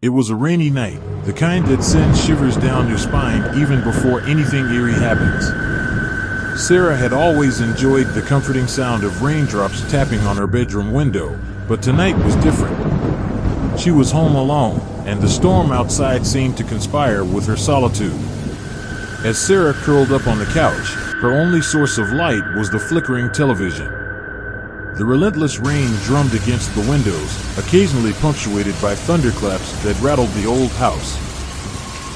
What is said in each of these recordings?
It was a rainy night, the kind that sends shivers down your spine even before anything eerie happens. Sarah had always enjoyed the comforting sound of raindrops tapping on her bedroom window, but tonight was different. She was home alone, and the storm outside seemed to conspire with her solitude. As Sarah curled up on the couch, her only source of light was the flickering television. The relentless rain drummed against the windows, occasionally punctuated by thunderclaps that rattled the old house.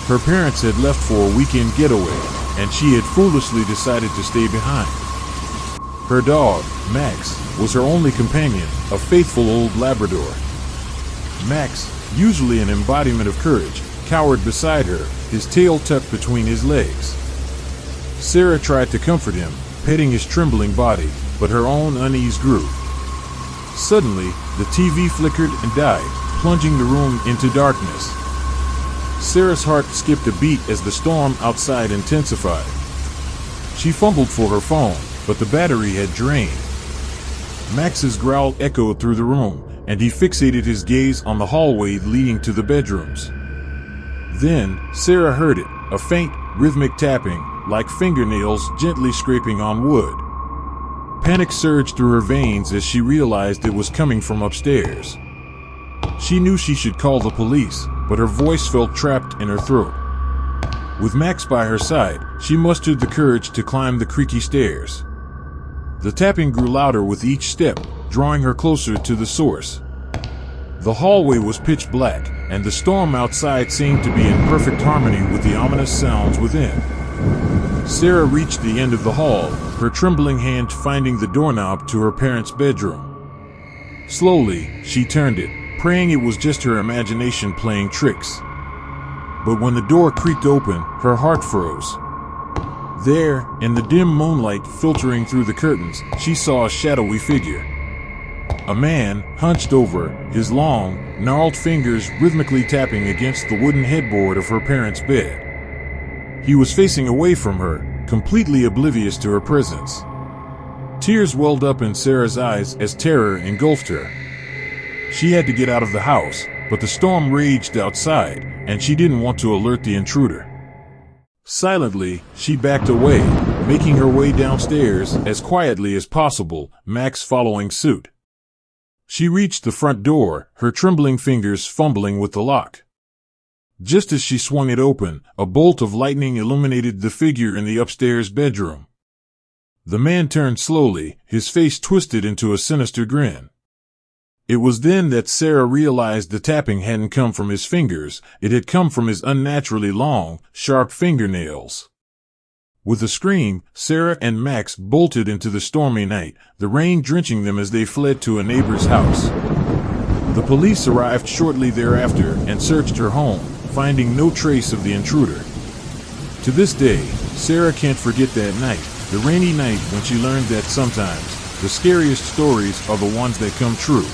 Her parents had left for a weekend getaway, and she had foolishly decided to stay behind. Her dog, Max, was her only companion, a faithful old Labrador. Max, usually an embodiment of courage, cowered beside her, his tail tucked between his legs. Sarah tried to comfort him, petting his trembling body, but her own unease grew. Suddenly, the TV flickered and died, plunging the room into darkness. Sarah's heart skipped a beat as the storm outside intensified. She fumbled for her phone, but the battery had drained. Max's growl echoed through the room, and he fixated his gaze on the hallway leading to the bedrooms. Then, Sarah heard it, a faint, rhythmic tapping, like fingernails gently scraping on wood. Panic surged through her veins as she realized it was coming from upstairs. She knew she should call the police, but her voice felt trapped in her throat. With Max by her side, she mustered the courage to climb the creaky stairs. The tapping grew louder with each step, drawing her closer to the source. The hallway was pitch black, and the storm outside seemed to be in perfect harmony with the ominous sounds within. Sarah reached the end of the hall, her trembling hand finding the doorknob to her parents' bedroom. Slowly, she turned it, praying it was just her imagination playing tricks. But when the door creaked open, her heart froze. There, in the dim moonlight filtering through the curtains, she saw a shadowy figure. A man, hunched over, his long, gnarled fingers rhythmically tapping against the wooden headboard of her parents' bed. He was facing away from her, completely oblivious to her presence. Tears welled up in Sarah's eyes as terror engulfed her. She had to get out of the house, but the storm raged outside, and she didn't want to alert the intruder. Silently, she backed away, making her way downstairs as quietly as possible, Max following suit. She reached the front door, her trembling fingers fumbling with the lock. Just as she swung it open, a bolt of lightning illuminated the figure in the upstairs bedroom. The man turned slowly, his face twisted into a sinister grin. It was then that Sarah realized the tapping hadn't come from his fingers, it had come from his unnaturally long, sharp fingernails. With a scream, Sarah and Max bolted into the stormy night, the rain drenching them as they fled to a neighbor's house. The police arrived shortly thereafter and searched her home, finding no trace of the intruder. To this day, Sarah can't forget that night, the rainy night when she learned that sometimes, the scariest stories are the ones that come true.